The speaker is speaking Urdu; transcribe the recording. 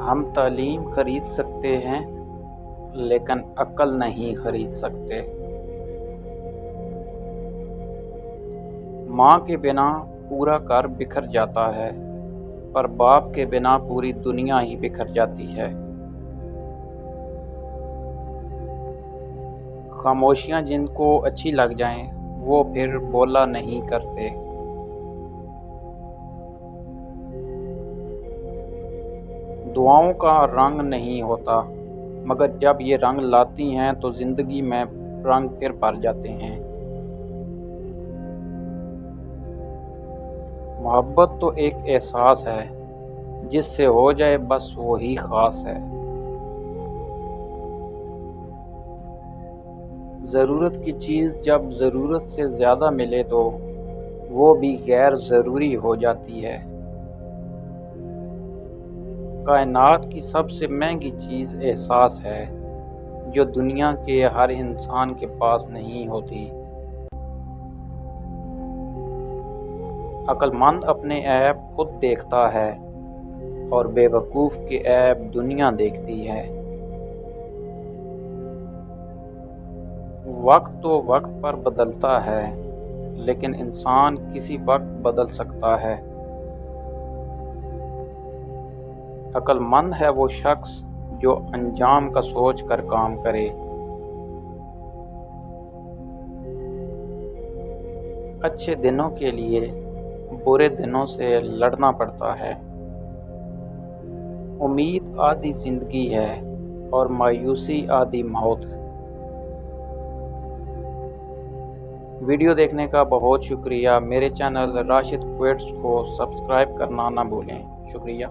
ہم تعلیم خرید سکتے ہیں لیکن عقل نہیں خرید سکتے۔ ماں کے بنا پورا گھر بکھر جاتا ہے، پر باپ کے بنا پوری دنیا ہی بکھر جاتی ہے۔ خاموشیاں جن کو اچھی لگ جائیں وہ پھر بولا نہیں کرتے۔ دعاؤں کا رنگ نہیں ہوتا، مگر جب یہ رنگ لاتی ہیں تو زندگی میں رنگ پھر بھر جاتے ہیں۔ محبت تو ایک احساس ہے، جس سے ہو جائے بس وہی خاص ہے۔ ضرورت کی چیز جب ضرورت سے زیادہ ملے تو وہ بھی غیر ضروری ہو جاتی ہے۔ کائنات کی سب سے مہنگی چیز احساس ہے، جو دنیا کے ہر انسان کے پاس نہیں ہوتی۔ عقل مند اپنے عیب خود دیکھتا ہے اور بے وقوف کے عیب دنیا دیکھتی ہے۔ وقت تو وقت پر بدلتا ہے، لیکن انسان کسی وقت بدل سکتا ہے۔ عقل مند ہے وہ شخص جو انجام کا سوچ کر کام کرے۔ اچھے دنوں کے لیے برے دنوں سے لڑنا پڑتا ہے۔ امید آدھی زندگی ہے اور مایوسی آدھی موت۔ ویڈیو دیکھنے کا بہت شکریہ۔ میرے چینل راشد کویٹس کو سبسکرائب کرنا نہ بھولیں۔ شکریہ۔